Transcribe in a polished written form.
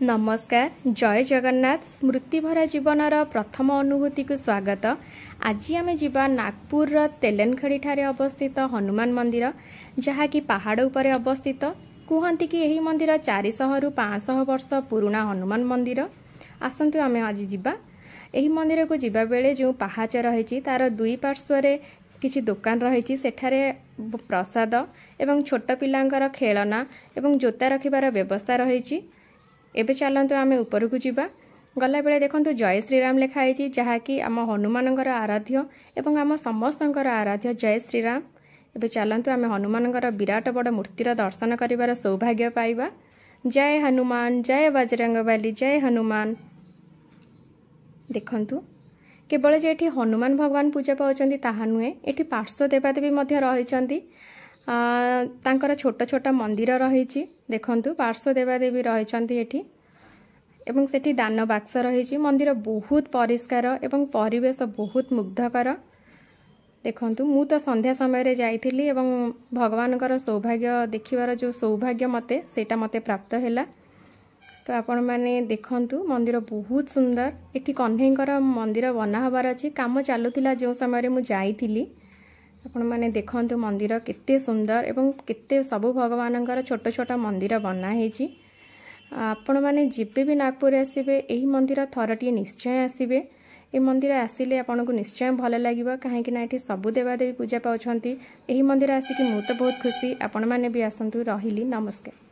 नमस्कार जय जगन्नाथ स्मृतिभरा जीवनर प्रथम अनुभूति को स्वागत। आज आम जीवा नागपुर तेलेनखड़ी ठारे अवस्थित हनुमान मंदिर जहाँकि पहाड़ उपर अवस्थित। कहते कि यही मंदिर 400 रु 500 वर्ष पुराना हनुमान मंदिर। आसतु आम आज जीवा यही मंदिर को जीवा बेले जो पहाच रही तार दुई पार्श्व किछि दुकान रही सेठारे प्रसाद एवं छोट पिलांकर खेलना एवं जोता रखिबार व्यवस्था रही। एबे चलतु आम ऊपर को जीवा। गला बेले देखंतु जय श्रीराम लिखाई जहाँकि आम हनुमानकर आराध्य एवं आम समस्तଙ୍କର आराध्य जय श्रीराम। एबे चलतु आम हनुमानकर विराट बड़ मूर्तिर दर्शन करिवार सौभाग्य पाइबा। जय हनुमान जय बजरंगबली जय हनुमान। देखंतु केवल जे एठी हनुमान भगवान पूजा पाउचंती ताहा नुहे, एठी पार्श्व देवादेवी मध्य रहिचंती। तांकर छोट छोट मंदिर रही। देखंतु पार्श्व देवादेवी रही एठी एवं सेठी दान बाक्स रही। मंदिर बहुत परिष्कार एवं परिवेश बहुत मुग्धकर। देखंतु मु तो संध्या समय जाइथिली एवं भगवानकर सौभाग्य देखिबार जो सौभाग्य मते सेटा मते प्राप्त हैला। तो आपण माने देखंतु मंदिर बहुत सुंदर। एठी कन्हैंकर मंदिर बना हबार अछि, काम चालुथिला जो समय मु जाइथिली। आपण माने देखंतु मंदिर केते सुंदर एवं केते सबु भगवानंकर छोट छोट मंदिर बना हेची। आपण माने जिबे भी नागपुर आसीबे एही मंदिर थरटिए निश्चय आसीबे। ए मंदिर आसिले आपनको निश्चय भल लागिबा काहेकि ना एठी सबु देवादेवी पूजा पाउछंती। एही मंदिर आसिकि मु तो बहुत खुशी। आपण माने भी आसंतु। रहिली नमस्कार।